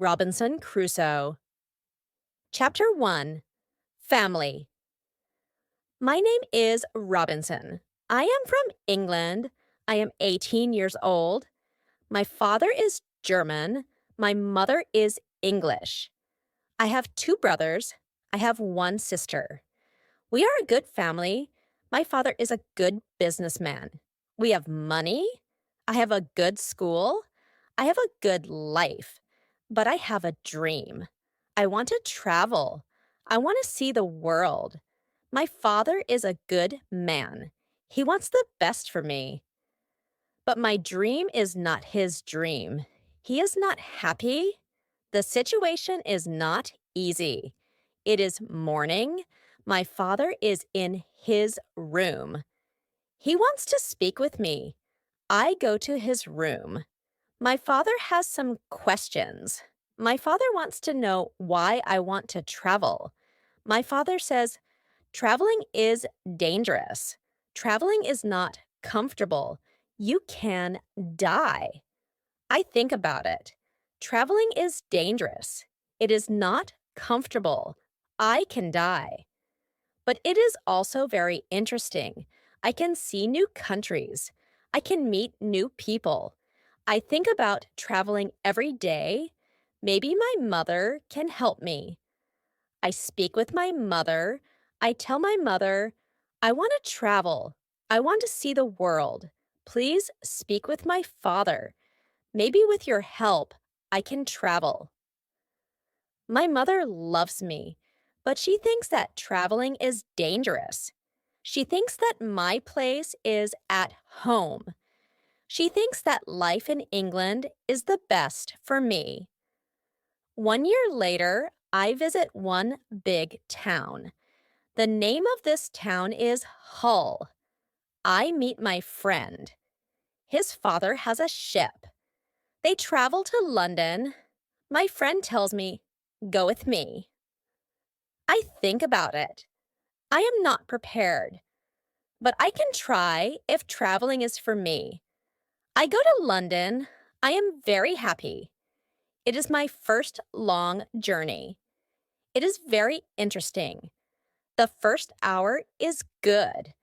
Robinson Crusoe. Chapter 1. Family. My name is Robinson. I am from England. I am 18 years old. My father is German. My mother is English. I have two brothers. I have one sister. We are a good family. My father is a good businessman. We have money. I have a good school. I have a good life. But I have a dream. I want to travel. I want to see the world. My father is a good man. He wants the best for me. But my dream is not his dream. He is not happy. The situation is not easy. It is morning. My father is in his room. He wants to speak with me. I go to his room. My father has some questions. My father wants to know why I want to travel. My father says, traveling is dangerous. Traveling is not comfortable. You can die. I think about it. Traveling is dangerous. It is not comfortable. I can die. But it is also very interesting. I can see new countries. I can meet new people. I think about traveling every day. Maybe my mother can help me. I speak with my mother. I tell my mother, I want to travel. I want to see the world. Please speak with my father. Maybe with your help, I can travel. My mother loves me, but she thinks that traveling is dangerous. She thinks that my place is at home. She thinks that life in England is the best for me. 1 year later, I visit one big town. The name of this town is Hull. I meet my friend. His father has a ship. They travel to London. My friend tells me, go with me. I think about it. I am not prepared, but I can try if traveling is for me. I go to London. I am very happy. It is my first long journey. It is very interesting. The first hour is good,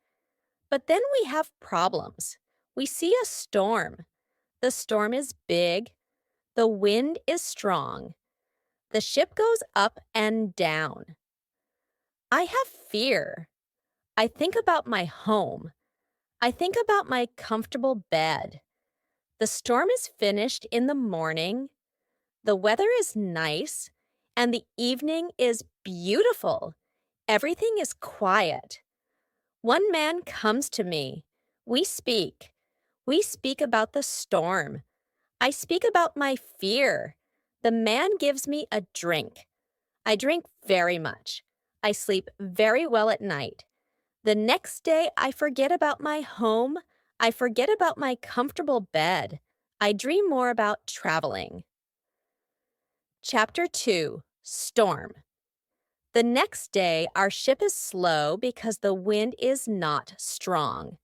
but then we have problems. We see a storm. The storm is big. The wind is strong. The ship goes up and down. I have fear. I think about my home. I think about my comfortable bed. The storm is finished in the morning. The weather is nice, and the evening is beautiful. Everything is quiet. One man comes to me. We speak. We speak about the storm. I speak about my fear. The man gives me a drink. I drink very much. I sleep very well at night. The next day, I forget about my home. I forget about my comfortable bed. I dream more about traveling. Chapter 2. Storm. The next day, our ship is slow because the wind is not strong.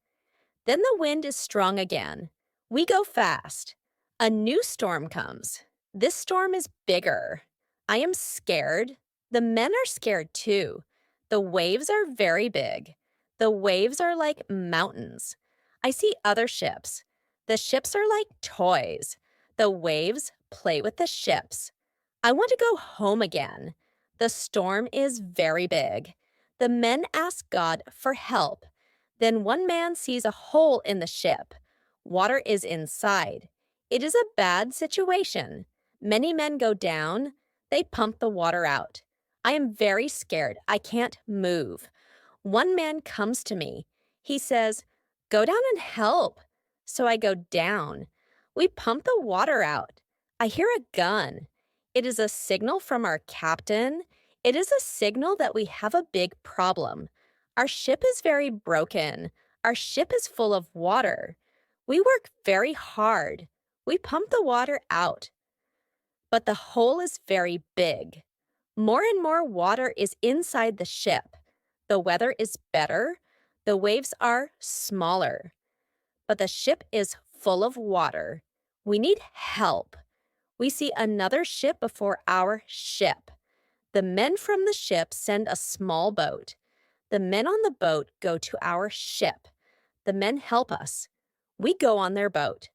Then the wind is strong again. We go fast. A new storm comes. This storm is bigger. I am scared. The men are scared too. The waves are very big. The waves are like mountains. I see other ships. The ships are like toys. The waves play with the ships. I want to go home again. The storm is very big. The men ask God for help. Then one man sees a hole in the ship. Water is inside. It is a bad situation. Many men go down. They pump the water out. I am very scared. I can't move. One man comes to me. He says, go down and help. So I go down. We pump the water out. I hear a gun. It is a signal from our captain. It is a signal that we have a big problem. Our ship is very broken. Our ship is full of water. We work very hard. We pump the water out. But the hole is very big. More and more water is inside the ship. The weather is better. The waves are smaller. But the ship is full of water. We need help. We see another ship before our ship. The men from the ship send a small boat. The men on the boat go to our ship. The men help us. We go on their boat.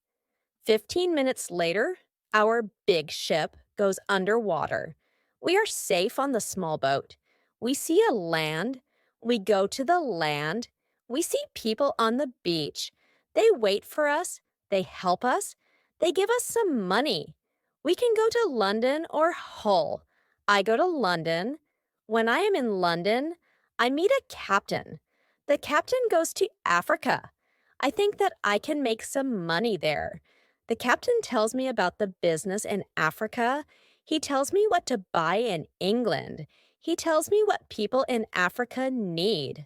15 minutes later, our big ship goes underwater. We are safe on the small boat. We see a land. We go to the land. We see people on the beach. They wait for us. They help us. They give us some money. We can go to London or Hull. I go to London. When I am in London, I meet a captain. The captain goes to Africa. I think that I can make some money there. The captain tells me about the business in Africa. He tells me what to buy in England. He tells me what people in Africa need.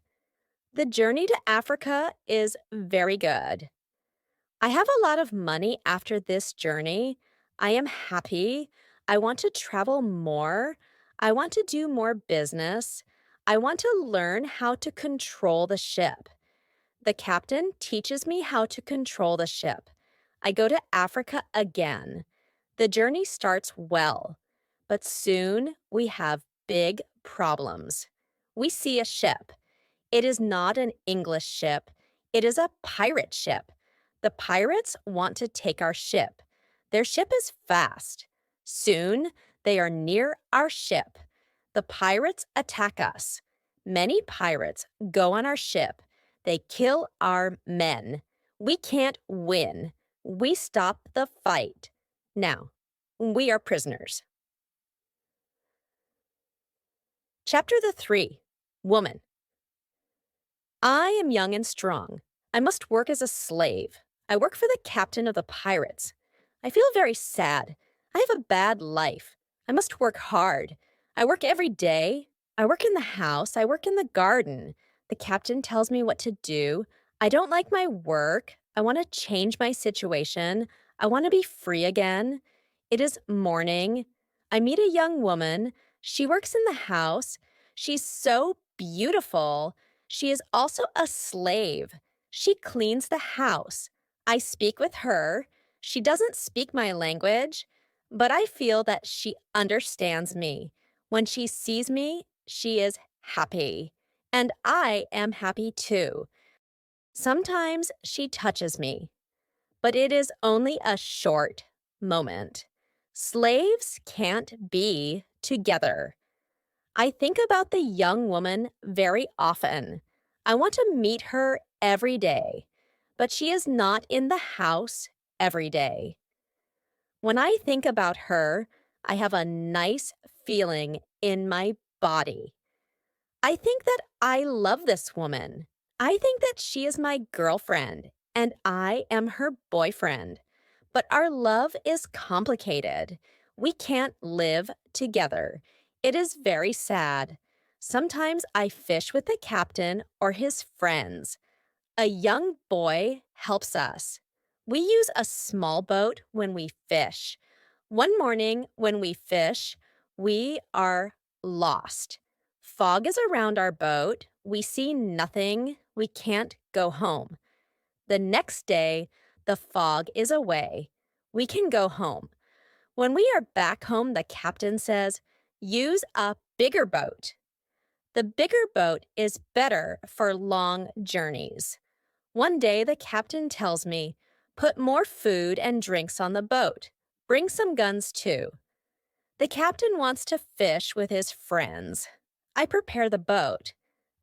The journey to Africa is very good. I have a lot of money after this journey. I am happy. I want to travel more. I want to do more business. I want to learn how to control the ship. The captain teaches me how to control the ship. I go to Africa again. The journey starts well, but soon we have big problems. We see a ship. It is not an English ship. It is a pirate ship. The pirates want to take our ship. Their ship is fast. Soon they are near our ship. The pirates attack us. Many pirates go on our ship. They kill our men. We can't win. We stop the fight. Now, we are prisoners. Chapter 3, Woman. I am young and strong. I must work as a slave. I work for the captain of the pirates. I feel very sad. I have a bad life. I must work hard. I work every day. I work in the house. I work in the garden. The captain tells me what to do. I don't like my work. I want to change my situation. I want to be free again. It is morning. I meet a young woman. She works in the house. She's so beautiful. She is also a slave. She cleans the house. I speak with her. She doesn't speak my language, but I feel that she understands me. When she sees me, she is happy. And I am happy too. Sometimes she touches me, but it is only a short moment. Slaves can't be together. I think about the young woman very often. I want to meet her every day, but she is not in the house every day. When I think about her, I have a nice feeling in my body. I think that I love this woman. I think that she is my girlfriend, and I am her boyfriend. But our love is complicated. We can't live together. It is very sad. Sometimes I fish with the captain or his friends. A young boy helps us. We use a small boat when we fish. One morning when we fish, we are lost. Fog is around our boat. We see nothing. We can't go home. The next day, the fog is away. We can go home. When we are back home, the captain says, use a bigger boat. The bigger boat is better for long journeys. One day, the captain tells me, put more food and drinks on the boat. Bring some guns too. The captain wants to fish with his friends. I prepare the boat.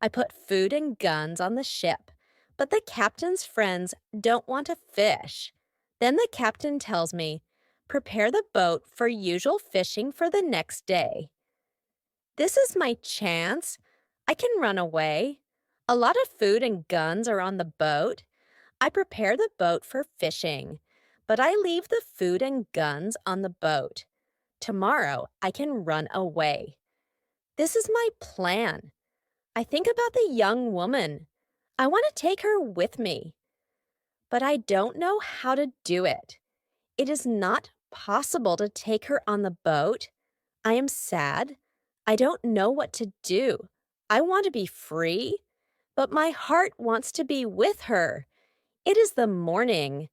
I put food and guns on the ship, but the captain's friends don't want to fish. Then the captain tells me, prepare the boat for usual fishing for the next day. This is my chance. I can run away. A lot of food and guns are on the boat. I prepare the boat for fishing, but I leave the food and guns on the boat. Tomorrow, I can run away. This is my plan. I think about the young woman. I want to take her with me, but I don't know how to do it. It is not possible to take her on the boat. I am sad. I don't know what to do. I want to be free, but my heart wants to be with her. It is the morning.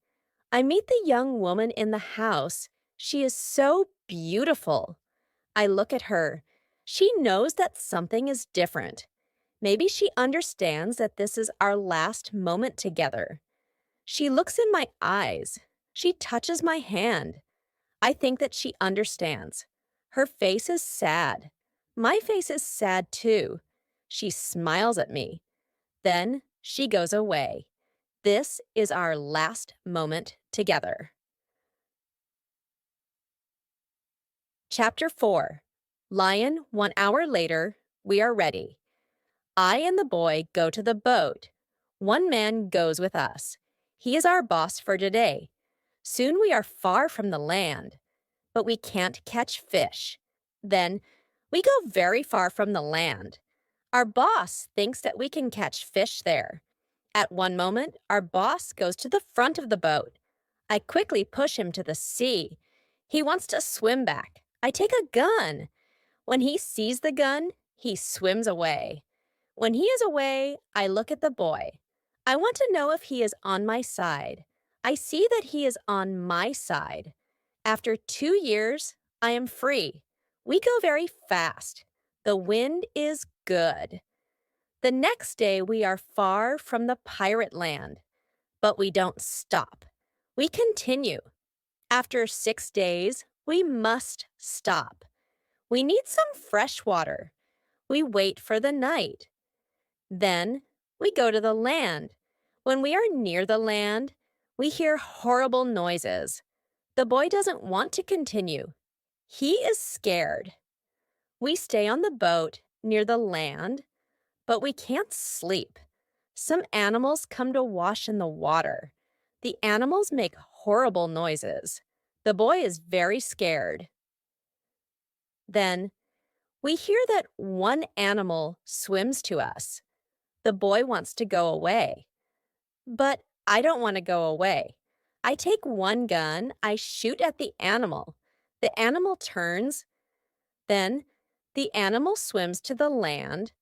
I meet the young woman in the house. She is so beautiful. I look at her. She knows that something is different. Maybe she understands that this is our last moment together. She looks in my eyes. She touches my hand. I think that she understands. Her face is sad. My face is sad too. She smiles at me. Then she goes away. This is our last moment together. Chapter 4. Lion, 1 hour later, we are ready. I and the boy go to the boat. One man goes with us. He is our boss for today. Soon we are far from the land, but we can't catch fish. Then we go very far from the land. Our boss thinks that we can catch fish there. At one moment, our boss goes to the front of the boat. I quickly push him to the sea. He wants to swim back. I take a gun. When he sees the gun, he swims away. When he is away, I look at the boy. I want to know if he is on my side. I see that he is on my side. After 2 years, I am free. We go very fast. The wind is good. The next day, we are far from the pirate land, but we don't stop. We continue. After 6 days, we must stop. We need some fresh water. We wait for the night. Then we go to the land. When we are near the land, we hear horrible noises. The boy doesn't want to continue. He is scared. We stay on the boat near the land, but we can't sleep. Some animals come to wash in the water. The animals make horrible noises. The boy is very scared. Then we hear that one animal swims to us. The boy wants to go away. But I don't want to go away. I take one gun, I shoot at the animal. The animal turns. Then the animal swims to the land.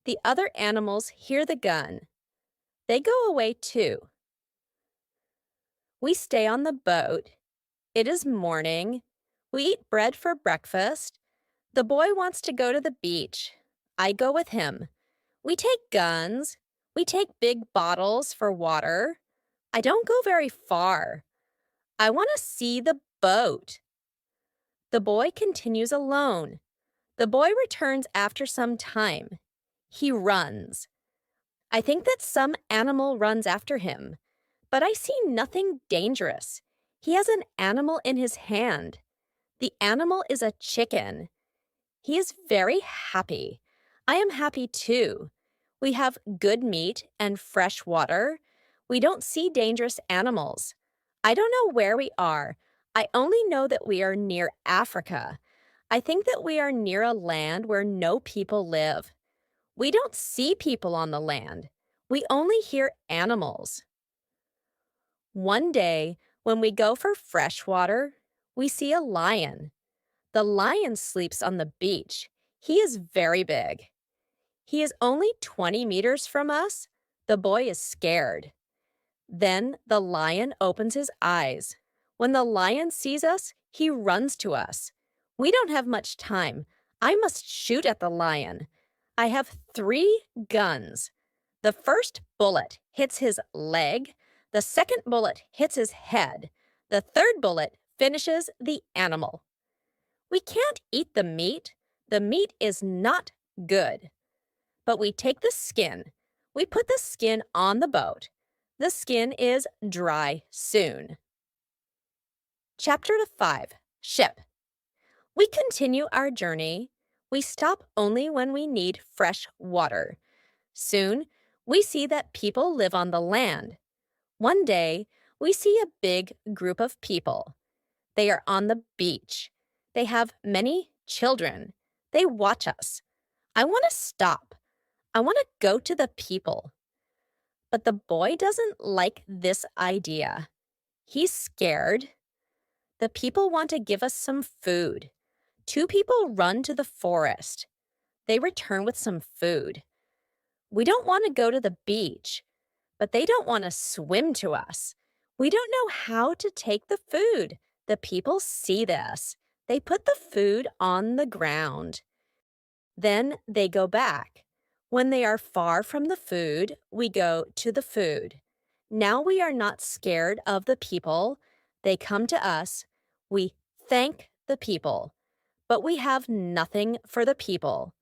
The other animals hear the gun. They go away too. We stay on the boat. It is morning. We eat bread for breakfast. The boy wants to go to the beach. I go with him. We take guns. We take big bottles for water. I don't go very far. I want to see the boat. The boy continues alone. The boy returns after some time. He runs. I think that some animal runs after him, but I see nothing dangerous. He has an animal in his hand. The animal is a chicken. He is very happy. I am happy too. We have good meat and fresh water. We don't see dangerous animals. I don't know where we are. I only know that we are near Africa. I think that we are near a land where no people live. We don't see people on the land. We only hear animals. One day, when we go for fresh water, we see a lion. The lion sleeps on the beach. He is very big. He is only 20 meters from us. The boy is scared. Then the lion opens his eyes. When the lion sees us, he runs to us. We don't have much time. I must shoot at the lion. I have 3 guns. The first bullet hits his leg. The second bullet hits his head. The third bullet finishes the animal. We can't eat the meat. The meat is not good. But we take the skin. We put the skin on the boat. The skin is dry soon. Chapter 5. Ship. We continue our journey. We stop only when we need fresh water. Soon, we see that people live on the land. One day, we see a big group of people. They are on the beach. They have many children. They watch us. I want to stop. I want to go to the people. But the boy doesn't like this idea. He's scared. The people want to give us some food. 2 people run to the forest. They return with some food. We don't want to go to the beach, but they don't want to swim to us. We don't know how to take the food. The people see this. They put the food on the ground. Then they go back. When they are far from the food, we go to the food. Now we are not scared of the people. They come to us. We thank the people, but we have nothing for the people.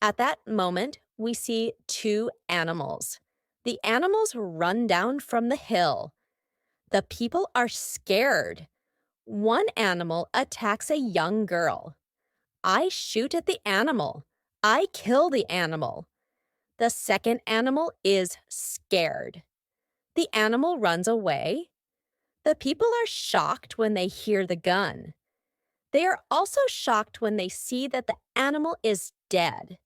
At that moment, we see two animals. The animals run down from the hill. The people are scared. One animal attacks a young girl. I shoot at the animal. I kill the animal. The second animal is scared. The animal runs away. The people are shocked when they hear the gun. They are also shocked when they see that the animal is dead.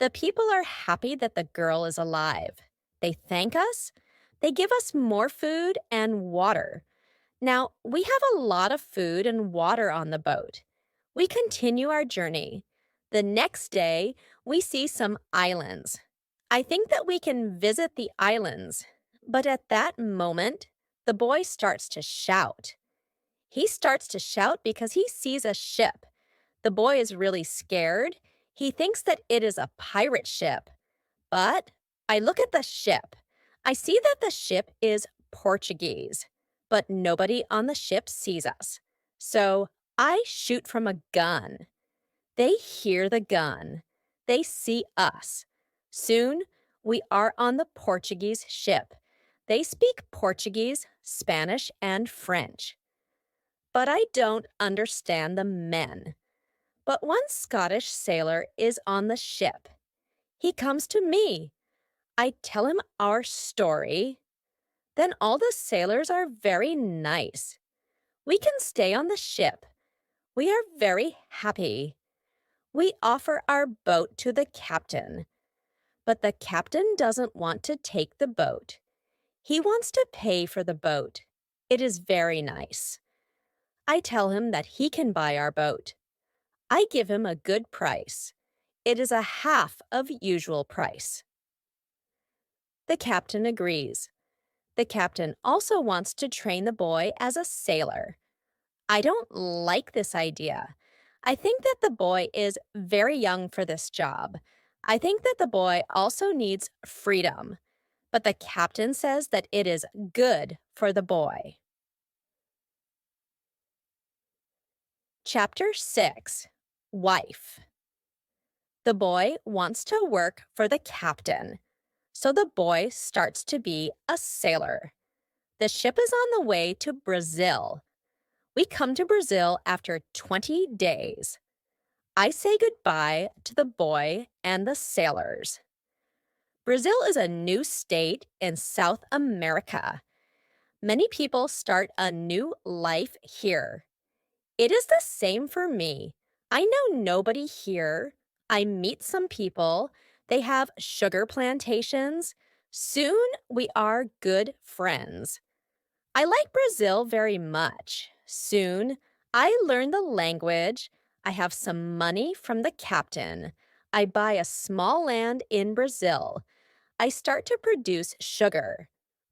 The people are happy that the girl is alive. They thank us. They give us more food and water. Now, we have a lot of food and water on the boat. We continue our journey. The next day, we see some islands. I think that we can visit the islands, but at that moment, the boy starts to shout. He starts to shout because he sees a ship. The boy is really scared. He thinks that it is a pirate ship. But I look at the ship. I see that the ship is Portuguese, but nobody on the ship sees us. So I shoot from a gun. They hear the gun. They see us. Soon we are on the Portuguese ship. They speak Portuguese, Spanish, and French. But I don't understand the men. But one Scottish sailor is on the ship. He comes to me. I tell him our story. Then all the sailors are very nice. We can stay on the ship. We are very happy. We offer our boat to the captain. But the captain doesn't want to take the boat. He wants to pay for the boat. It is very nice. I tell him that he can buy our boat. I give him a good price. It is a half of usual price. The captain agrees. The captain also wants to train the boy as a sailor. I don't like this idea. I think that the boy is very young for this job. I think that the boy also needs freedom. But the captain says that it is good for the boy. Chapter 6. Wife. The boy wants to work for the captain. So the boy starts to be a sailor. The ship is on the way to Brazil. We come to Brazil after 20 days. I say goodbye to the boy and the sailors. Brazil is a new state in South America. Many people start a new life here. It is the same for me. I know nobody here. I meet some people. They have sugar plantations. Soon we are good friends. I like Brazil very much. Soon I learn the language. I have some money from the captain. I buy a small land in Brazil. I start to produce sugar.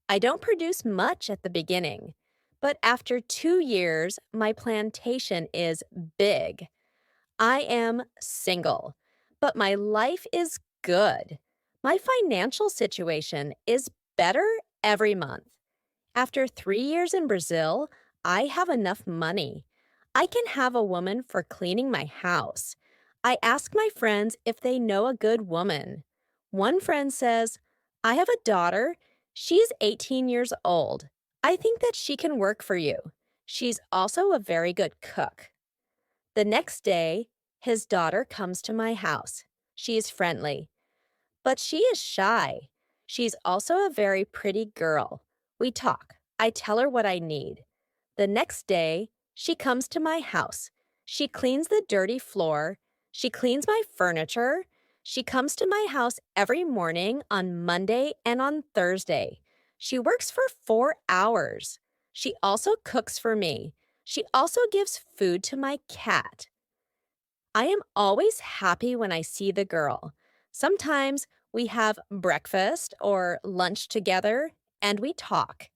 I don't produce much at the beginning, but after 2 years, my plantation is big. I am single, but my life is good. My financial situation is better every month. After 3 years in Brazil, I have enough money. I can have a woman for cleaning my house. I ask my friends if they know a good woman. One friend says, I have a daughter. She's 18 years old. I think that she can work for you. She's also a very good cook. The next day, his daughter comes to my house. She is friendly, but she is shy. She's also a very pretty girl. We talk. I tell her what I need. The next day, she comes to my house. She cleans the dirty floor. She cleans my furniture. She comes to my house every morning on Monday and on Thursday. She works for 4 hours. She also cooks for me. She also gives food to my cat. I am always happy when I see the girl. Sometimes we have breakfast or lunch together and we talk.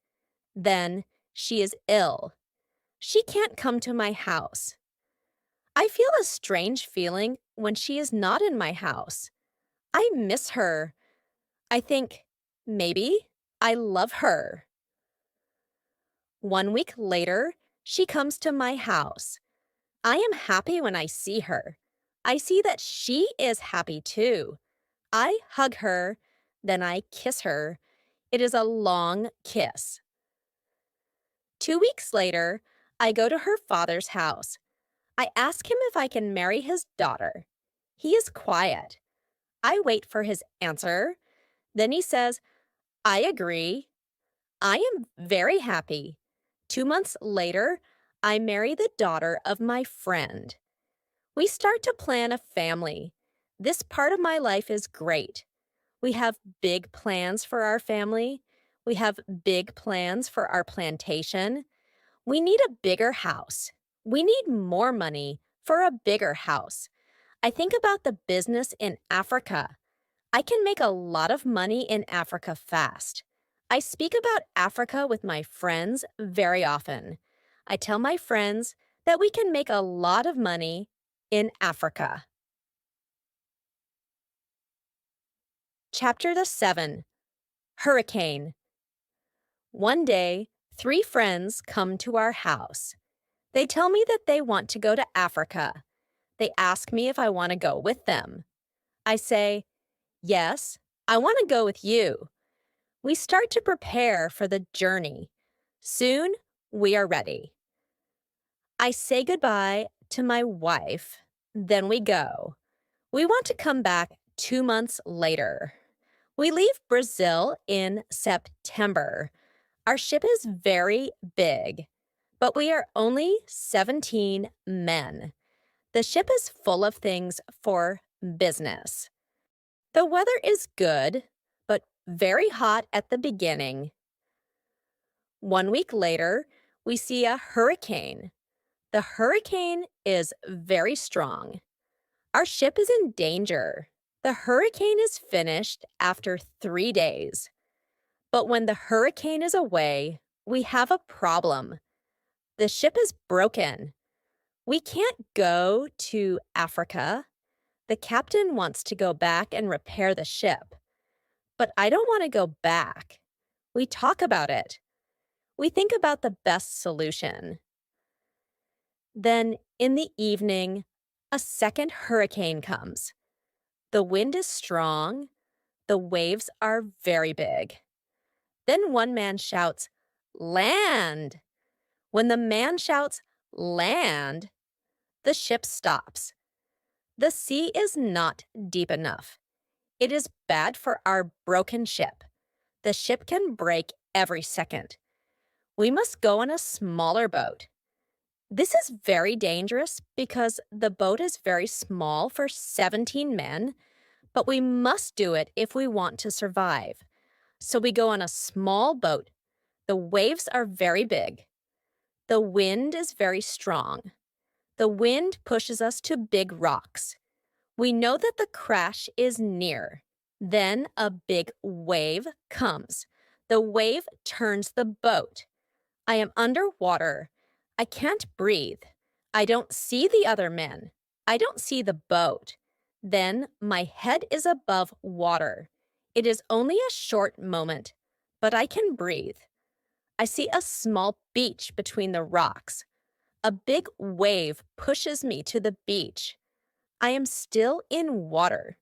Then she is ill. She can't come to my house. I feel a strange feeling when she is not in my house. I miss her. I think, maybe I love her. 1 week later, she comes to my house. I am happy when I see her. I see that she is happy too. I hug her, then I kiss her. It is a long kiss. 2 weeks later, I go to her father's house. I ask him if I can marry his daughter. He is quiet. I wait for his answer. Then he says, I agree. I am very happy. 2 months later, I marry the daughter of my friend. We start to plan a family. This part of my life is great. We have big plans for our family. We have big plans for our plantation. We need a bigger house. We need more money for a bigger house. I think about the business in Africa. I can make a lot of money in Africa fast. I speak about Africa with my friends very often. I tell my friends that we can make a lot of money in Africa. Chapter 7. Hurricane. One day, 3 friends come to our house. They tell me that they want to go to Africa. They ask me if I want to go with them. I say, yes, I want to go with you. We start to prepare for the journey. Soon, we are ready. I say goodbye to my wife. Then we go. We want to come back 2 months later. We leave Brazil in September. Our ship is very big, but we are only 17 men. The ship is full of things for business. The weather is good, but very hot at the beginning. 1 week later, we see a hurricane. The hurricane is very strong. Our ship is in danger. The hurricane is finished after 3 days. But when the hurricane is away, we have a problem. The ship is broken. We can't go to Africa. The captain wants to go back and repair the ship. But I don't want to go back. We talk about it. We think about the best solution. Then, in the evening, a second hurricane comes. The wind is strong. The waves are very big. Then one man shouts, "Land!" When the man shouts, "Land!" the ship stops. The sea is not deep enough. It is bad for our broken ship. The ship can break every second. We must go on a smaller boat. This is very dangerous because the boat is very small for 17 men, but we must do it if we want to survive. So we go on a small boat. The waves are very big. The wind is very strong. The wind pushes us to big rocks. We know that the crash is near. Then a big wave comes. The wave turns the boat. I am underwater. I can't breathe. I don't see the other men. I don't see the boat. Then my head is above water. It is only a short moment, but I can breathe. I see a small beach between the rocks. A big wave pushes me to the beach. I am still in water,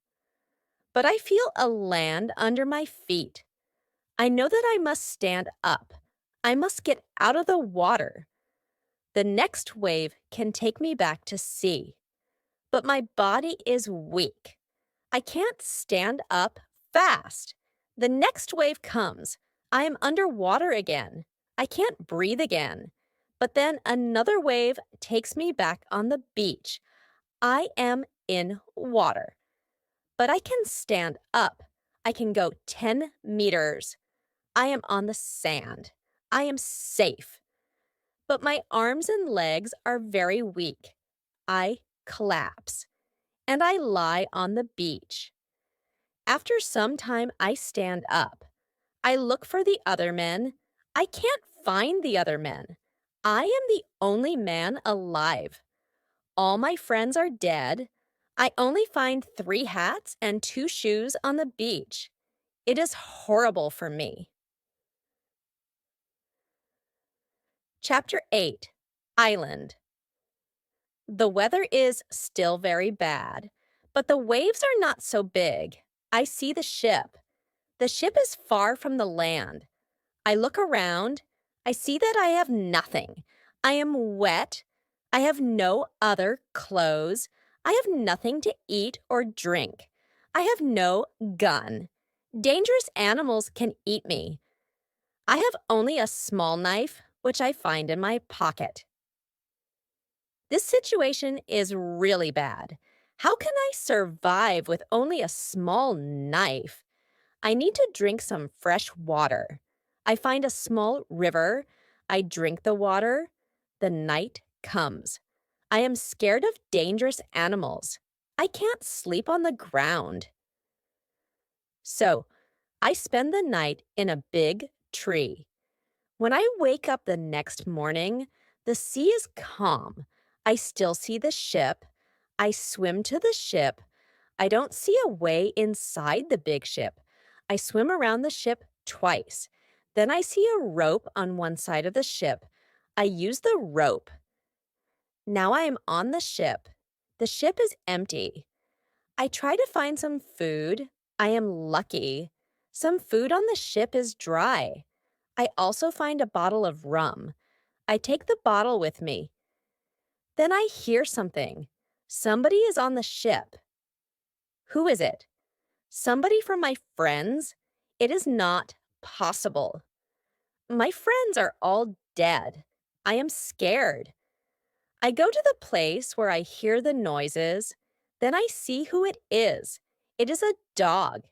but I feel a land under my feet. I know that I must stand up. I must get out of the water. The next wave can take me back to sea, but my body is weak. I can't stand up fast. The next wave comes. I am underwater again. I can't breathe again. But then another wave takes me back on the beach. I am in water. But I can stand up. I can go 10 meters. I am on the sand. I am safe. But my arms and legs are very weak. I collapse. And I lie on the beach. After some time, I stand up. I look for the other men. I can't find the other men. I am the only man alive. All my friends are dead. I only find 3 hats and 2 shoes on the beach. It is horrible for me. Chapter 8 Island. The weather is still very bad, but the waves are not so big. I see the ship. The ship is far from the land. I look around. I see that I have nothing. I am wet. I have no other clothes. I have nothing to eat or drink. I have no gun. Dangerous animals can eat me. I have only a small knife, which I find in my pocket. This situation is really bad. How can I survive with only a small knife? I need to drink some fresh water. I find a small river. I drink the water. The night comes. I am scared of dangerous animals. I can't sleep on the ground. So, I spend the night in a big tree. When I wake up the next morning, the sea is calm. I still see the ship. I swim to the ship. I don't see a way inside the big ship. I swim around the ship twice. Then I see a rope on one side of the ship. I use the rope. Now I am on the ship. The ship is empty. I try to find some food. I am lucky. Some food on the ship is dry. I also find a bottle of rum. I take the bottle with me. Then I hear something. Somebody is on the ship. Who is it? Somebody from my friends? It is not possible. My friends are all dead. I am scared. I go to the place where I hear the noises. Then I see who it is. It is a dog.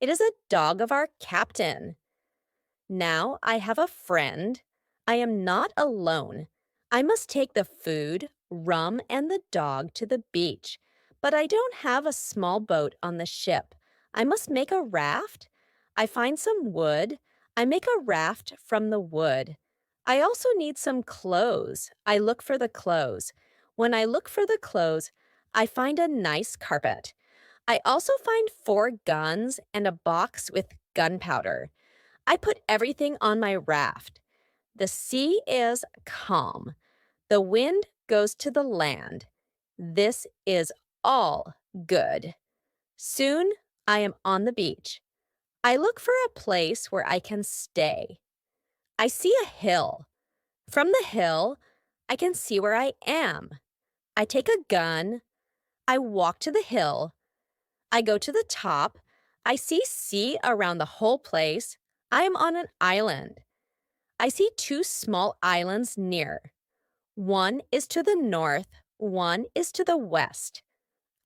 It is a dog of our captain. Now I have a friend. I am not alone. I must take the food, rum, and the dog to the beach. But I don't have a small boat on the ship. I must make a raft. I find some wood. I make a raft from the wood. I also need some clothes. I look for the clothes. When I look for the clothes, I find a nice carpet. I also find 4 guns and a box with gunpowder. I put everything on my raft. The sea is calm. The wind goes to the land. This is all good. Soon I am on the beach. I look for a place where I can stay. I see a hill. From the hill, I can see where I am. I take a gun. I walk to the hill. I go to the top. I see sea around the whole place. I am on an island. I see 2 small islands near. One is to the north, one is to the west.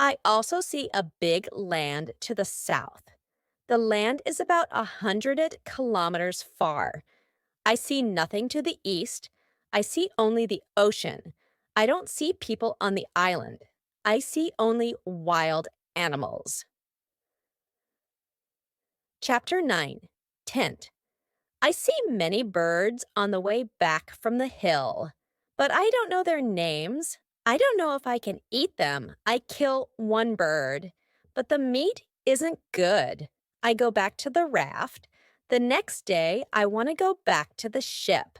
I also see a big land to the south. The land is about 100 kilometers far. I see nothing to the east. I see only the ocean. I don't see people on the island. I see only wild animals. Chapter 9 Tent. I see many birds on the way back from the hill, but I don't know their names. I don't know if I can eat them. I kill one bird, but the meat isn't good. I go back to the raft. The next day, I want to go back to the ship.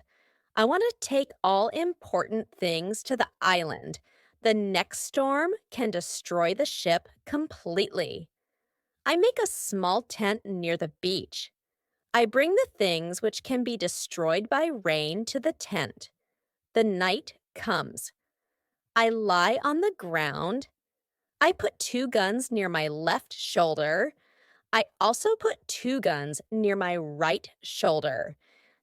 I want to take all important things to the island. The next storm can destroy the ship completely. I make a small tent near the beach. I bring the things which can be destroyed by rain to the tent. The night comes. I lie on the ground. I put 2 guns near my left shoulder. I also put 2 guns near my right shoulder.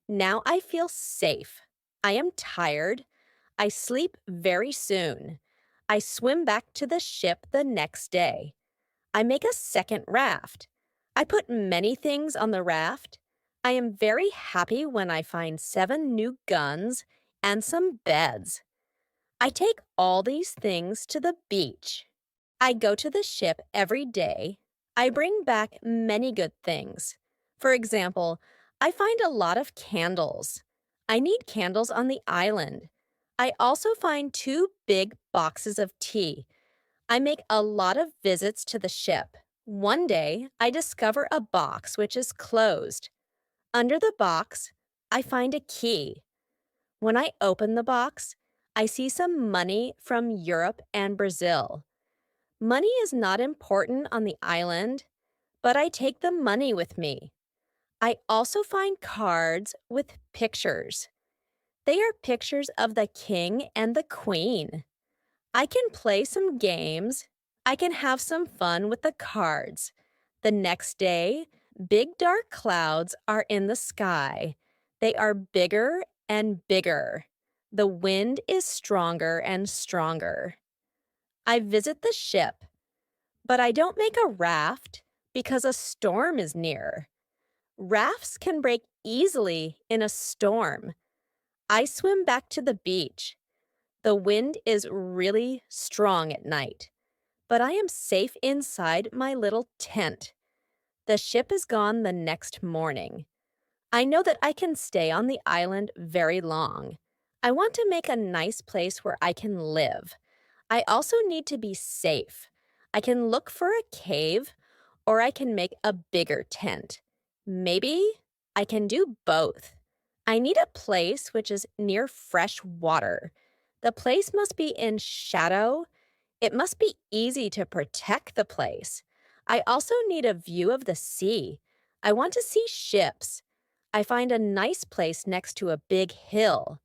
Now I feel safe. I am tired. I sleep very soon. I swim back to the ship the next day. I make a second raft. I put many things on the raft. I am very happy when I find 7 new guns and some beds. I take all these things to the beach. I go to the ship every day. I bring back many good things. For example, I find a lot of candles. I need candles on the island. I also find two big boxes of tea. I make a lot of visits to the ship. One day, I discover a box which is closed. Under the box, I find a key. When I open the box, I see some money from Europe and Brazil. Money is not important on the island, but I take the money with me. I also find cards with pictures. They are pictures of the king and the queen. I can play some games. I can have some fun with the cards. The next day, big dark clouds are in the sky. They are bigger and bigger. The wind is stronger and stronger. I visit the ship, but I don't make a raft because a storm is near. Rafts can break easily in a storm. I swim back to the beach. The wind is really strong at night, but I am safe inside my little tent. The ship is gone the next morning. I know that I can stay on the island very long. I want to make a nice place where I can live. I also need to be safe. I can look for a cave or I can make a bigger tent. Maybe I can do both. I need a place which is near fresh water. The place must be in shadow. It must be easy to protect the place. I also need a view of the sea. I want to see ships. I find a nice place next to a big hill.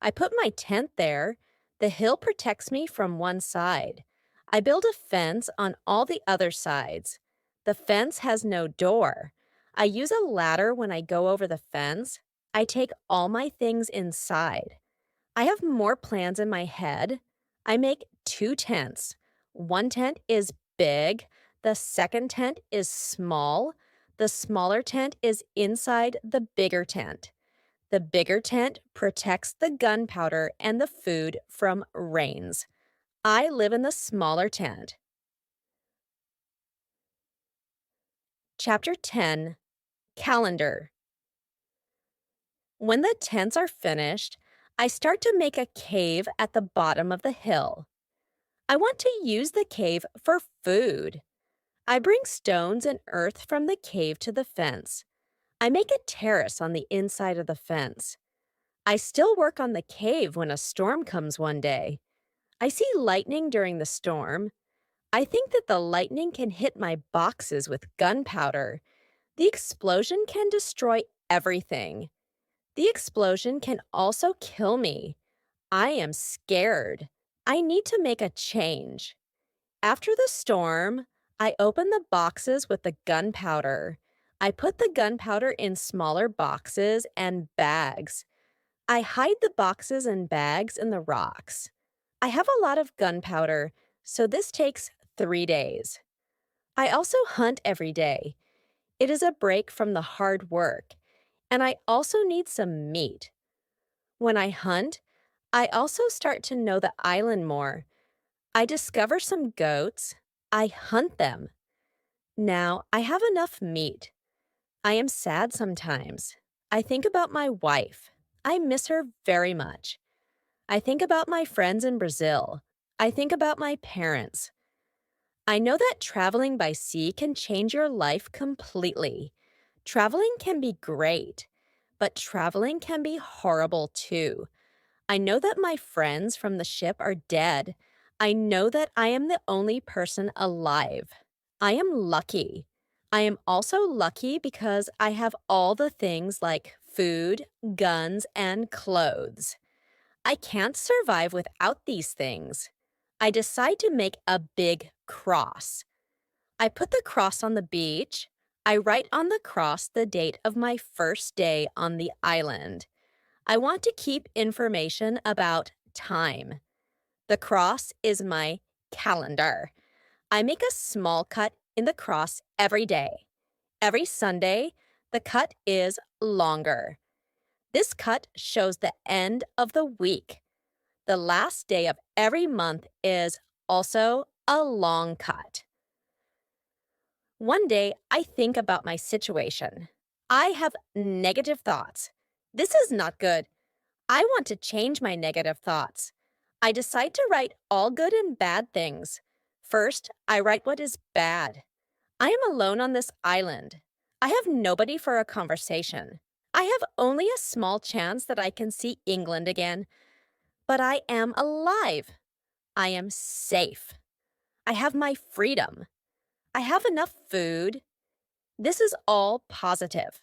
I put my tent there. The hill protects me from one side. I build a fence on all the other sides. The fence has no door. I use a ladder when I go over the fence. I take all my things inside. I have more plans in my head. I make two tents. One tent is big. The second tent is small. The smaller tent is inside the bigger tent. The bigger tent protects the gunpowder and the food from rains. I live in the smaller tent. Chapter 10, Calendar. When the tents are finished, I start to make a cave at the bottom of the hill. I want to use the cave for food. I bring stones and earth from the cave to the fence. I make a terrace on the inside of the fence. I still work on the cave when a storm comes one day. I see lightning during the storm. I think that the lightning can hit my boxes with gunpowder. The explosion can destroy everything. The explosion can also kill me. I am scared. I need to make a change. After the storm, I open the boxes with the gunpowder. I put the gunpowder in smaller boxes and bags. I hide the boxes and bags in the rocks. I have a lot of gunpowder, so this takes 3 days. I also hunt every day. It is a break from the hard work, and I also need some meat. When I hunt, I also start to know the island more. I discover some goats. I hunt them. Now I have enough meat. I am sad sometimes. I think about my wife. I miss her very much. I think about my friends in Brazil. I think about my parents. I know that traveling by sea can change your life completely. Traveling can be great, but traveling can be horrible too. I know that my friends from the ship are dead. I know that I am the only person alive. I am lucky. I am also lucky because I have all the things like food, guns, and clothes. I can't survive without these things. I decide to make a big cross. I put the cross on the beach. I write on the cross the date of my first day on the island. I want to keep information about time. The cross is my calendar. I make a small cut in the cross every day. Every Sunday, the cut is longer. This cut shows the end of the week. The last day of every month is also a long cut. One day, I think about my situation. I have negative thoughts. This is not good. I want to change my negative thoughts. I decide to write all good and bad things. First, I write what is bad. I am alone on this island. I have nobody for a conversation. I have only a small chance that I can see England again, but I am alive. I am safe. I have my freedom. I have enough food. This is all positive.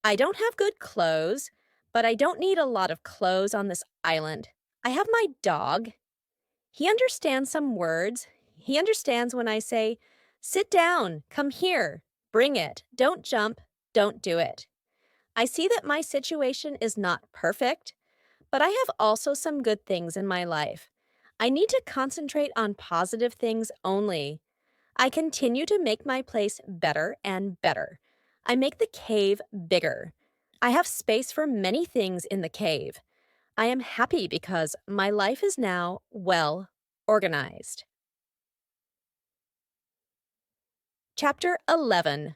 I don't have good clothes, but I don't need a lot of clothes on this island. I have my dog. He understands some words. He understands when I say, sit down, come here, bring it, don't jump, don't do it. I see that my situation is not perfect, but I have also some good things in my life. I need to concentrate on positive things only. I continue to make my place better and better. I make the cave bigger. I have space for many things in the cave. I am happy because my life is now well organized. Chapter 11.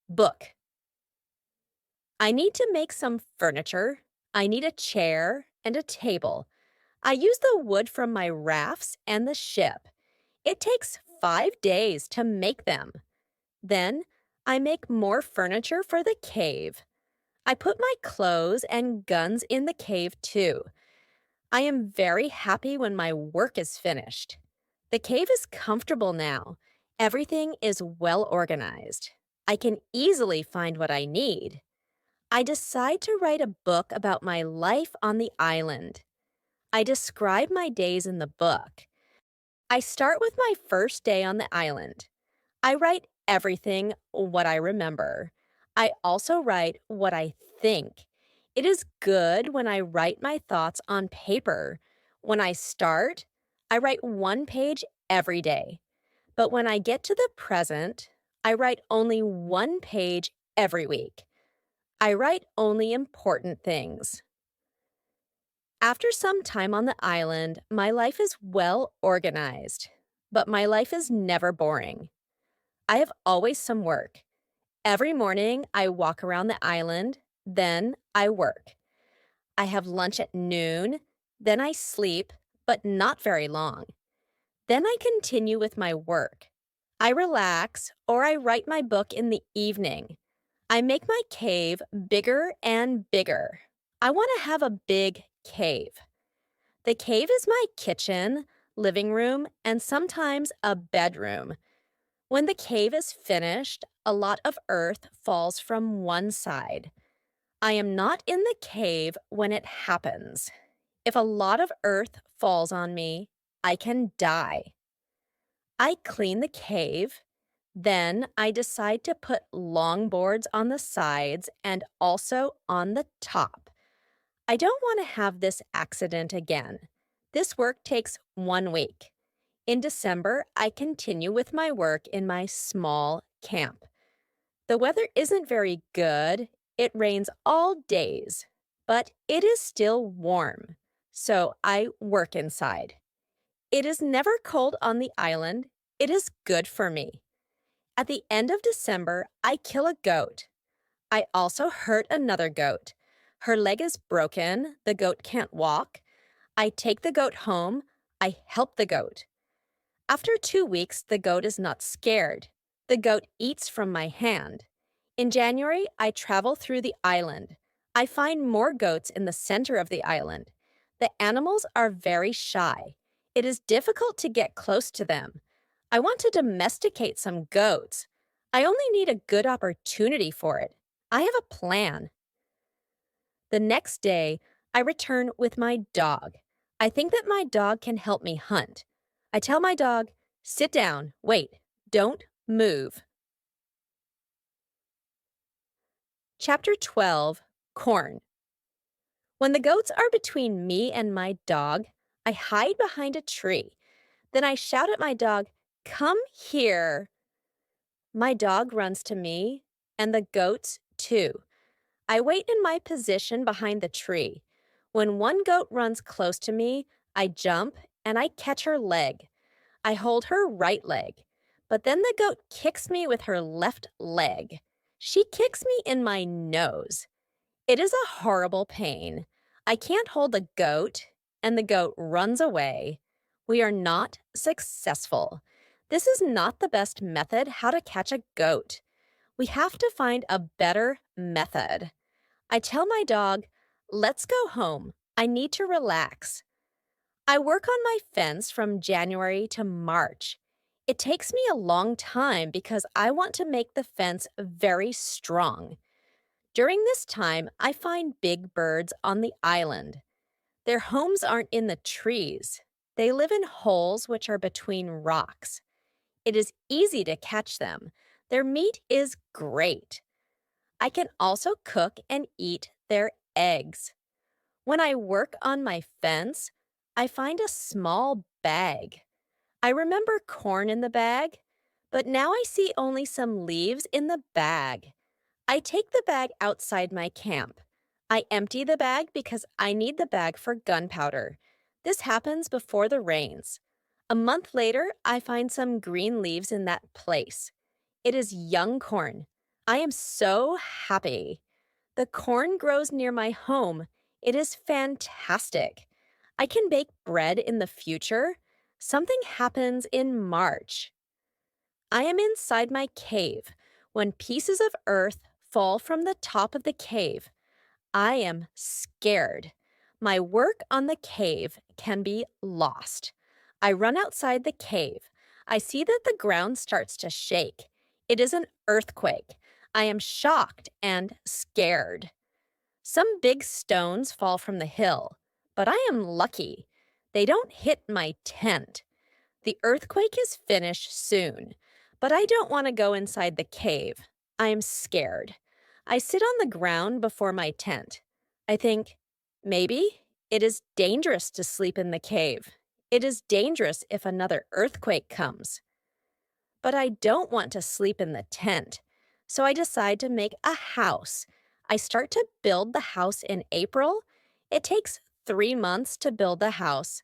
Book. I need to make some furniture. I need a chair and a table. I use the wood from my rafts and the ship. It takes 5 days to make them. Then I make more furniture for the cave. I put my clothes and guns in the cave too. I am very happy when my work is finished. The cave is comfortable now. Everything is well organized. I can easily find what I need. I decide to write a book about my life on the island. I describe my days in the book. I start with my first day on the island. I write everything what I remember. I also write what I think. It is good when I write my thoughts on paper. When I start, I write 1 page every day. But when I get to the present, I write only 1 page every week. I write only important things. After some time on the island, my life is well organized. But my life is never boring. I have always some work. Every morning, I walk around the island, then I work. I have lunch at noon, then I sleep, but not very long. Then I continue with my work. I relax or I write my book in the evening. I make my cave bigger and bigger. I want to have a big cave. The cave is my kitchen, living room, and sometimes a bedroom. When the cave is finished, a lot of earth falls from one side. I am not in the cave when it happens. If a lot of earth falls on me, I can die. I clean the cave. Then I decide to put long boards on the sides and also on the top. I don't want to have this accident again. This work takes 1 week. In December, I continue with my work in my small camp. The weather isn't very good. It rains all days, but it is still warm, so I work inside. It is never cold on the island. It is good for me. At the end of December, I kill a goat. I also hurt another goat. Her leg is broken. The goat can't walk. I take the goat home. I help the goat. After 2 weeks, the goat is not scared. The goat eats from my hand. In January, I travel through the island. I find more goats in the center of the island. The animals are very shy. It is difficult to get close to them. I want to domesticate some goats. I only need a good opportunity for it. I have a plan. The next day, I return with my dog. I think that my dog can help me hunt. I tell my dog, sit down, wait, don't move. Chapter 12. Corn. When the goats are between me and my dog, I hide behind a tree. Then I shout at my dog, come here. My dog runs to me, and the goats too. I wait in my position behind the tree. When one goat runs close to me, I jump and I catch her leg. I hold her right leg, but then the goat kicks me with her left leg. She kicks me in my nose. It is a horrible pain. I can't hold a goat, and the goat runs away. We are not successful. This is not the best method how to catch a goat. We have to find a better method. I tell my dog, let's go home. I need to relax. I work on my fence from January to March. It takes me a long time because I want to make the fence very strong. During this time, I find big birds on the island. Their homes aren't in the trees. They live in holes which are between rocks. It is easy to catch them. Their meat is great. I can also cook and eat their eggs. When I work on my fence, I find a small bag. I remember corn in the bag, but now I see only some leaves in the bag. I take the bag outside my camp. I empty the bag because I need the bag for gunpowder. This happens before the rains. A month later, I find some green leaves in that place. It is young corn. I am so happy. The corn grows near my home. It is fantastic. I can bake bread in the future. Something happens in March. I am inside my cave when pieces of earth fall from the top of the cave. I am scared. My work on the cave can be lost. I run outside the cave. I see that the ground starts to shake. It is an earthquake. I am shocked and scared. Some big stones fall from the hill, but I am lucky. They don't hit my tent. The earthquake is finished soon, but I don't want to go inside the cave. I am scared. I sit on the ground before my tent. I think, maybe it is dangerous to sleep in the cave. It is dangerous if another earthquake comes. But I don't want to sleep in the tent, so I decide to make a house. I start to build the house in April. It takes 3 months to build the house.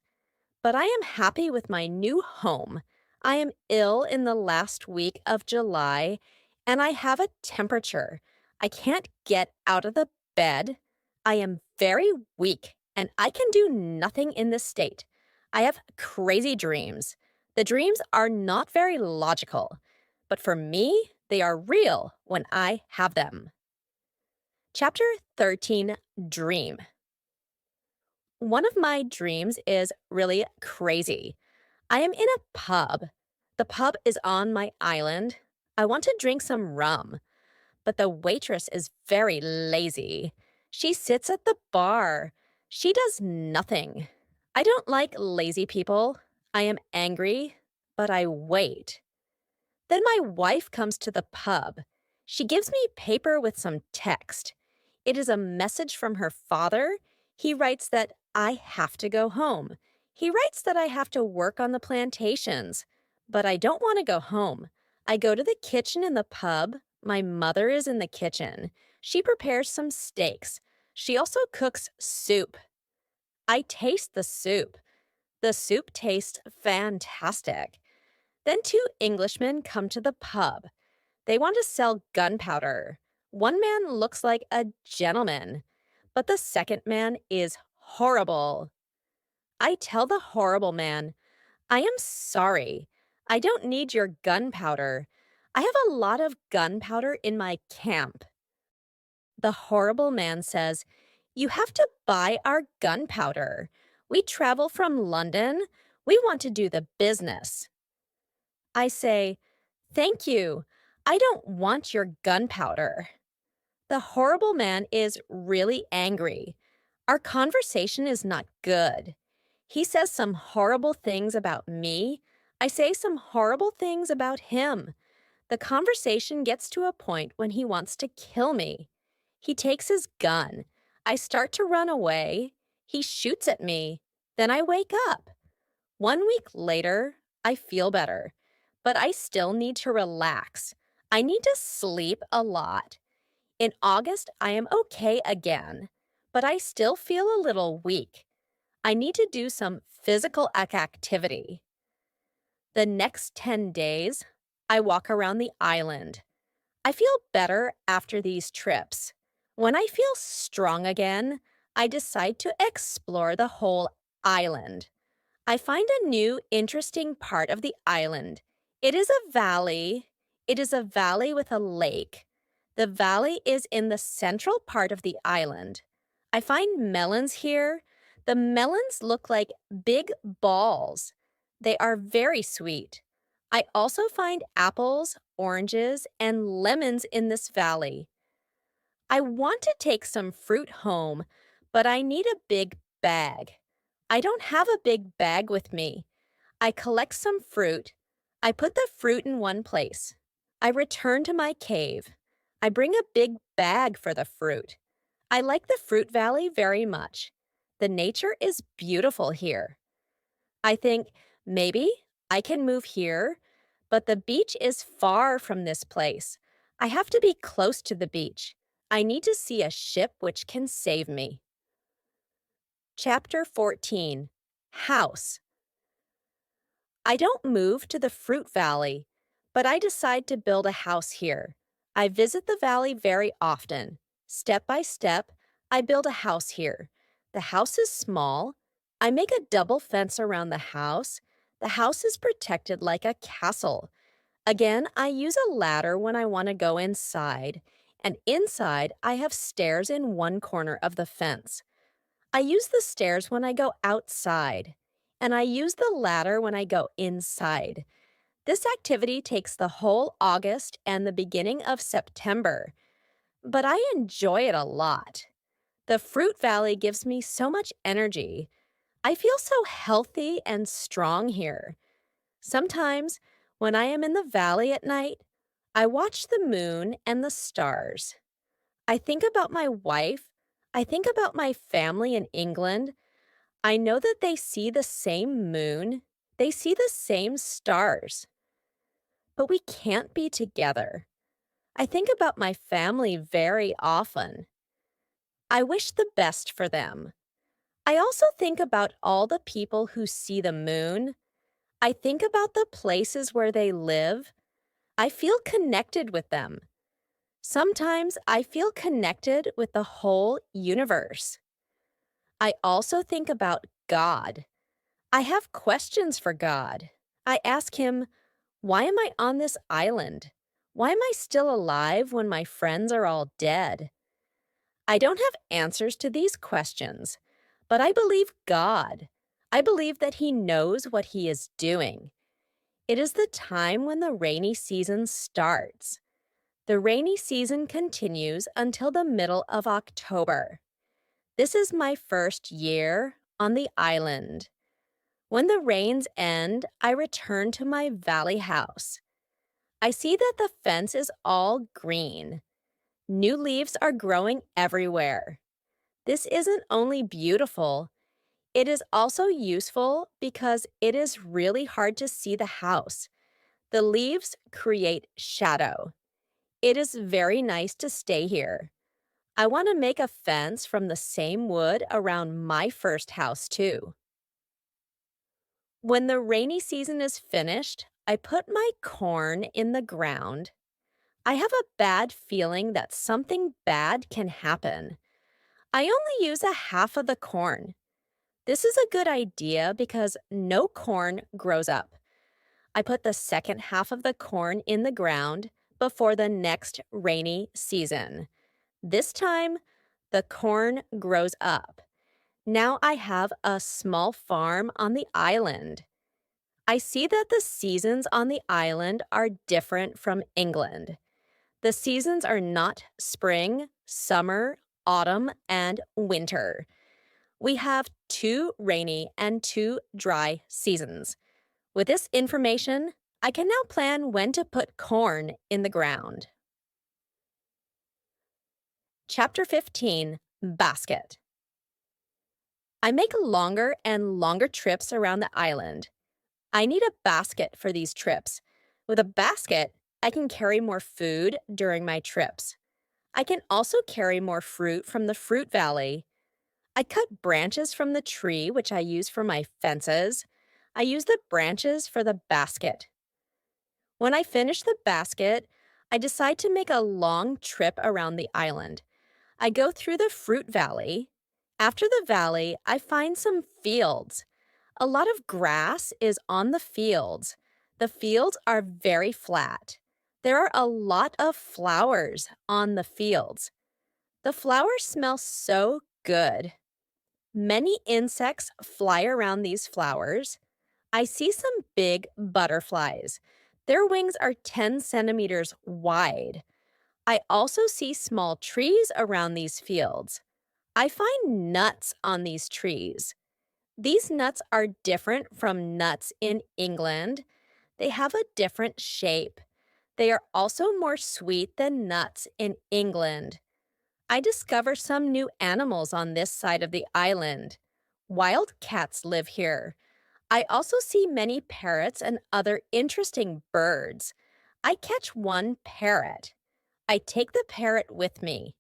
But I am happy with my new home. I am ill in the last week of July, and I have a temperature. I can't get out of the bed. I am very weak, and I can do nothing in this state. I have crazy dreams. The dreams are not very logical, but for me, they are real when I have them. Chapter 13, Dream. One of my dreams is really crazy. I am in a pub. The pub is on my island. I want to drink some rum, but the waitress is very lazy. She sits at the bar. She does nothing. I don't like lazy people. I am angry, but I wait. Then my wife comes to the pub. She gives me paper with some text. It is a message from her father. He writes that I have to go home. He writes that I have to work on the plantations. But I don't want to go home. I go to the kitchen in the pub. My mother is in the kitchen. She prepares some steaks. She also cooks soup. I taste the soup. The soup tastes fantastic. Then two Englishmen come to the pub. They want to sell gunpowder. One man looks like a gentleman, but the second man is horrible. I tell the horrible man, I am sorry. I don't need your gunpowder. I have a lot of gunpowder in my camp. The horrible man says, you have to buy our gunpowder. We travel from London. We want to do the business. I say, thank you. I don't want your gunpowder. The horrible man is really angry. Our conversation is not good. He says some horrible things about me. I say some horrible things about him. The conversation gets to a point when he wants to kill me. He takes his gun. I start to run away. He shoots at me. Then I wake up. 1 week later, I feel better, but I still need to relax. I need to sleep a lot. In August, I am okay again, but I still feel a little weak. I need to do some physical activity. The next 10 days, I walk around the island. I feel better after these trips. When I feel strong again, I decide to explore the whole island. I find a new, interesting part of the island. It is a valley. It is a valley with a lake. The valley is in the central part of the island. I find melons here. The melons look like big balls. They are very sweet. I also find apples, oranges, and lemons in this valley. I want to take some fruit home, but I need a big bag. I don't have a big bag with me. I collect some fruit. I put the fruit in one place. I return to my cave. I bring a big bag for the fruit. I like the fruit valley very much. The nature is beautiful here. I think maybe I can move here, but the beach is far from this place. I have to be close to the beach. I need to see a ship which can save me. Chapter 14 House. I don't move to the fruit valley, but I decide to build a house here. I visit the valley very often. Step by step, I build a house here. The house is small. I make a double fence around the house. The house is protected like a castle. Again, I use a ladder when I want to go inside, and inside I have stairs in one corner of the fence. I use the stairs when I go outside, and I use the ladder when I go inside. This activity takes the whole August and the beginning of September, but I enjoy it a lot. The fruit valley gives me so much energy. I feel so healthy and strong here. Sometimes, when I am in the valley at night, I watch the moon and the stars. I think about my wife. I think about my family in England. I know that they see the same moon. They see the same stars. But we can't be together. I think about my family very often. I wish the best for them. I also think about all the people who see the moon. I think about the places where they live. I feel connected with them. Sometimes I feel connected with the whole universe. I also think about God. I have questions for God. I ask him, why am I on this island? Why am I still alive when my friends are all dead? I don't have answers to these questions, but I believe God. I believe that he knows what he is doing. It is the time when the rainy season starts. The rainy season continues until the middle of October. This is my first year on the island. When the rains end, I return to my valley house. I see that the fence is all green. New leaves are growing everywhere. This isn't only beautiful, it is also useful because it is really hard to see the house. The leaves create shadow. It is very nice to stay here. I want to make a fence from the same wood around my first house, too. When the rainy season is finished, I put my corn in the ground. I have a bad feeling that something bad can happen. I only use a half of the corn. This is a good idea because no corn grows up. I put the second half of the corn in the ground before the next rainy season. This time, the corn grows up. Now I have a small farm on the island. I see that the seasons on the island are different from England. The seasons are not spring, summer, autumn, and winter. We have 2 rainy and 2 dry seasons. With this information, I can now plan when to put corn in the ground. Chapter 15 Basket. I make longer and longer trips around the island. I need a basket for these trips. With a basket, I can carry more food during my trips. I can also carry more fruit from the fruit valley. I cut branches from the tree, which I use for my fences. I use the branches for the basket. When I finish the basket, I decide to make a long trip around the island. I go through the fruit valley. After the valley, I find some fields. A lot of grass is on the fields. The fields are very flat. There are a lot of flowers on the fields. The flowers smell so good. Many insects fly around these flowers. I see some big butterflies. Their wings are 10 centimeters wide. I also see small trees around these fields. I find nuts on these trees. These nuts are different from nuts in England. They have a different shape. They are also more sweet than nuts in England. I discover some new animals on this side of the island. Wild cats live here. I also see many parrots and other interesting birds. I catch one parrot. I take the parrot with me.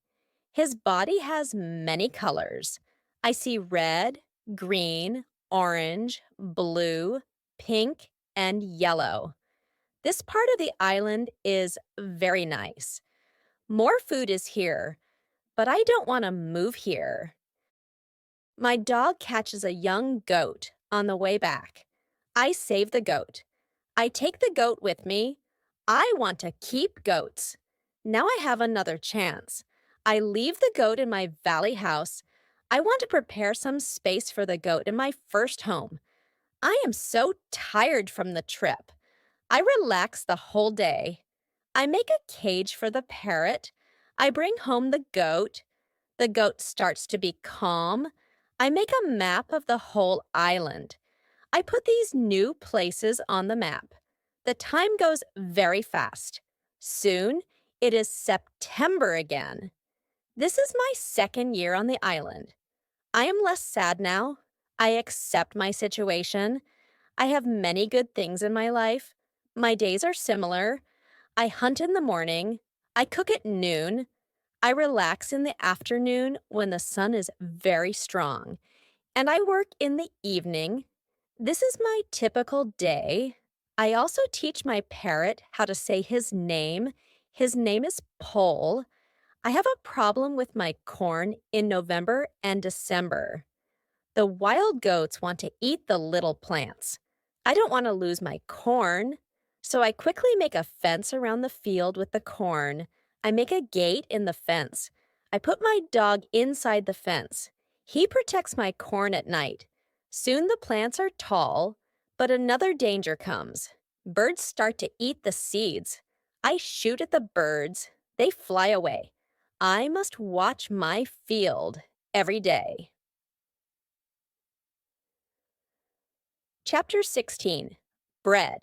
His body has many colors. I see red, green, orange, blue, pink, and yellow. This part of the island is very nice. More food is here, but I don't want to move here. My dog catches a young goat on the way back. I save the goat. I take the goat with me. I want to keep goats. Now I have another chance. I leave the goat in my valley house. I want to prepare some space for the goat in my first home. I am so tired from the trip. I relax the whole day. I make a cage for the parrot. I bring home the goat. The goat starts to be calm. I make a map of the whole island. I put these new places on the map. The time goes very fast. Soon, it is September again. This is my second year on the island. I am less sad now. I accept my situation. I have many good things in my life. My days are similar. I hunt in the morning. I cook at noon. I relax in the afternoon when the sun is very strong. And I work in the evening. This is my typical day. I also teach my parrot how to say his name. His name is Pole. I have a problem with my corn in November and December. The wild goats want to eat the little plants. I don't want to lose my corn, so I quickly make a fence around the field with the corn. I make a gate in the fence. I put my dog inside the fence. He protects my corn at night. Soon the plants are tall, but another danger comes. Birds start to eat the seeds. I shoot at the birds. They fly away. I must watch my field every day. Chapter 16. Bread.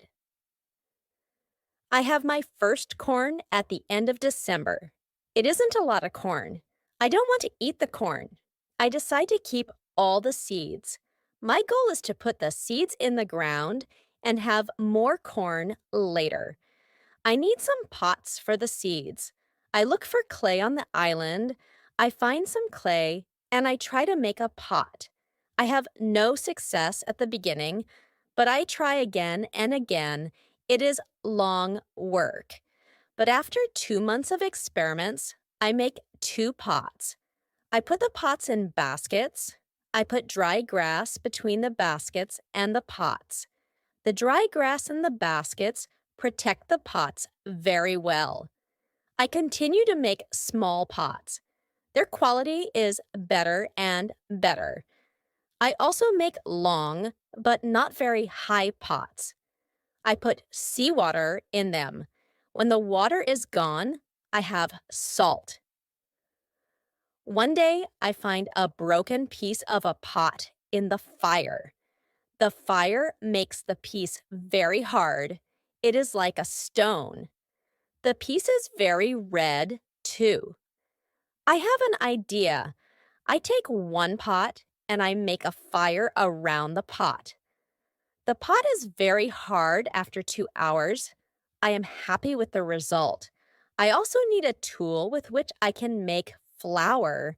I have my first corn at the end of December. It isn't a lot of corn. I don't want to eat the corn. I decide to keep all the seeds. My goal is to put the seeds in the ground and have more corn later. I need some pots for the seeds. I look for clay on the island. I find some clay and I try to make a pot. I have no success at the beginning, but I try again and again. It is long work. But after 2 months of experiments, I make 2 pots. I put the pots in baskets. I put dry grass between the baskets and the pots. The dry grass in the baskets protect the pots very well. I continue to make small pots. Their quality is better and better. I also make long, but not very high pots. I put seawater in them. When the water is gone, I have salt. One day, I find a broken piece of a pot in the fire. The fire makes the piece very hard. It is like a stone. The piece is very red, too. I have an idea. I take one pot and I make a fire around the pot. The pot is very hard after 2 hours. I am happy with the result. I also need a tool with which I can make flour.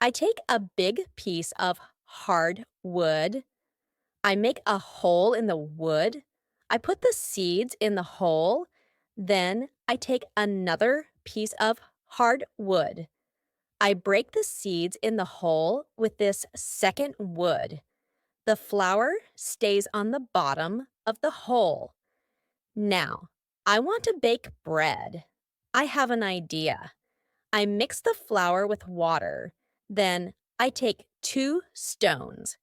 I take a big piece of hard wood. I make a hole in the wood. I put the seeds in the hole. Then I take another piece of hard wood. I break the seeds in the hole with this second wood. The flour stays on the bottom of the hole. Now, I want to bake bread. I have an idea. I mix the flour with water. Then I take 2 stones.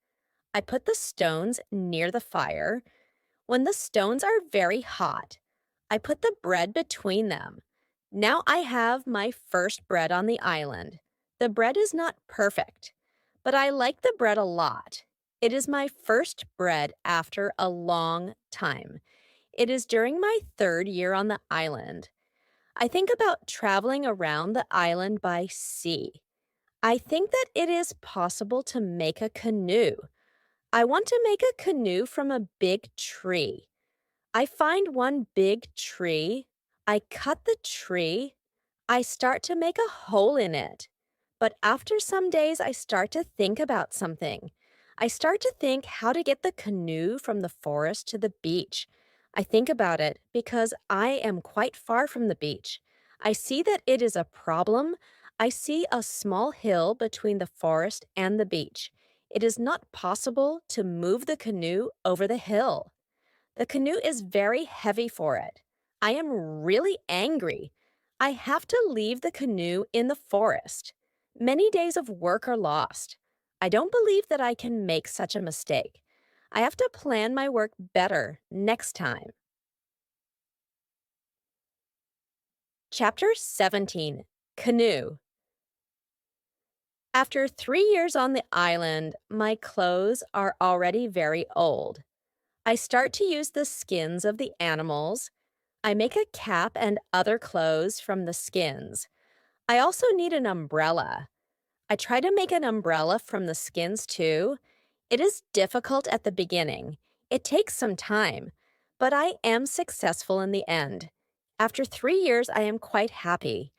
I put the stones near the fire. When the stones are very hot, I put the bread between them. Now I have my first bread on the island. The bread is not perfect, but I like the bread a lot. It is my first bread after a long time. It is during my 3rd year on the island. I think about traveling around the island by sea. I think that it is possible to make a canoe. I want to make a canoe from a big tree. I find one big tree. I cut the tree. I start to make a hole in it. But after some days, I start to think about something. I start to think how to get the canoe from the forest to the beach. I think about it because I am quite far from the beach. I see that it is a problem. I see a small hill between the forest and the beach. It is not possible to move the canoe over the hill. The canoe is very heavy for it. I am really angry. I have to leave the canoe in the forest. Many days of work are lost. I don't believe that I can make such a mistake. I have to plan my work better next time. Chapter 17, Canoe. After 3 years on the island, my clothes are already very old. I start to use the skins of the animals. I make a cap and other clothes from the skins. I also need an umbrella. I try to make an umbrella from the skins too. It is difficult at the beginning. It takes some time, but I am successful in the end. After 3 years, I am quite happy.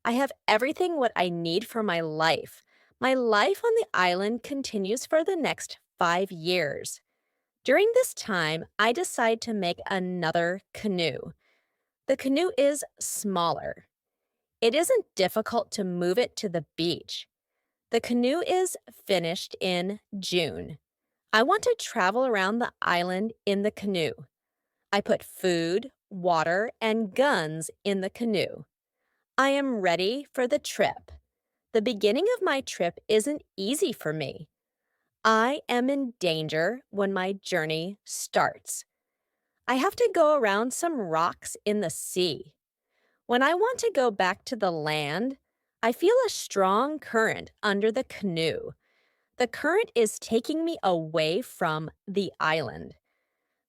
I have everything what I need for my life. My life on the island continues for the next 5 years. During this time, I decide to make another canoe. The canoe is smaller. It isn't difficult to move it to the beach. The canoe is finished in June. I want to travel around the island in the canoe. I put food, water, and guns in the canoe. I am ready for the trip. The beginning of my trip isn't easy for me. I am in danger when my journey starts. I have to go around some rocks in the sea. When I want to go back to the land, I feel a strong current under the canoe. The current is taking me away from the island.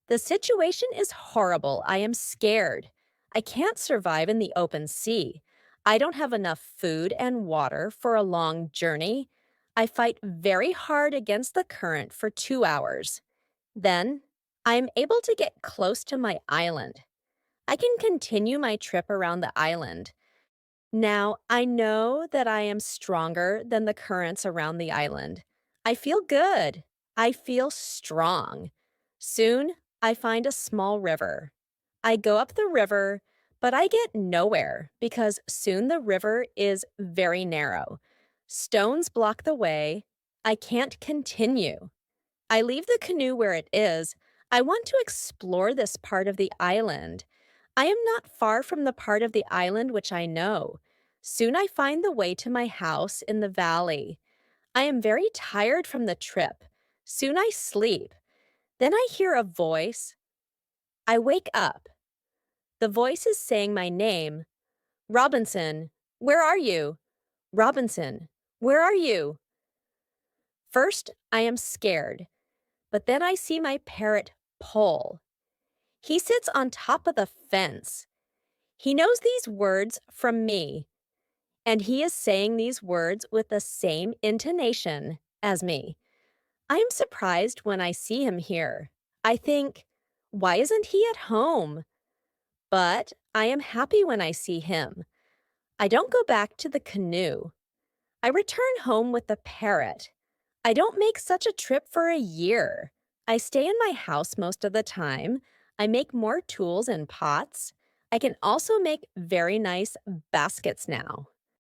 The situation is horrible. I am scared. I can't survive in the open sea. I don't have enough food and water for a long journey. I fight very hard against the current for 2 hours. Then, I am able to get close to my island. I can continue my trip around the island. Now, I know that I am stronger than the currents around the island. I feel good. I feel strong. Soon, I find a small river. I go up the river, but I get nowhere because soon the river is very narrow. Stones block the way. I can't continue. I leave the canoe where it is. I want to explore this part of the island. I am not far from the part of the island which I know. Soon I find the way to my house in the valley. I am very tired from the trip. Soon I sleep. Then I hear a voice. I wake up. The voice is saying my name. Robinson, where are you? Robinson, where are you? First, I am scared, but then I see my parrot, Pole. He sits on top of the fence. He knows these words from me, and he is saying these words with the same intonation as me. I am surprised when I see him here. I think, why isn't he at home? But I am happy when I see him. I don't go back to the canoe. I return home with the parrot. I don't make such a trip for a year. I stay in my house most of the time. I make more tools and pots. I can also make very nice baskets now.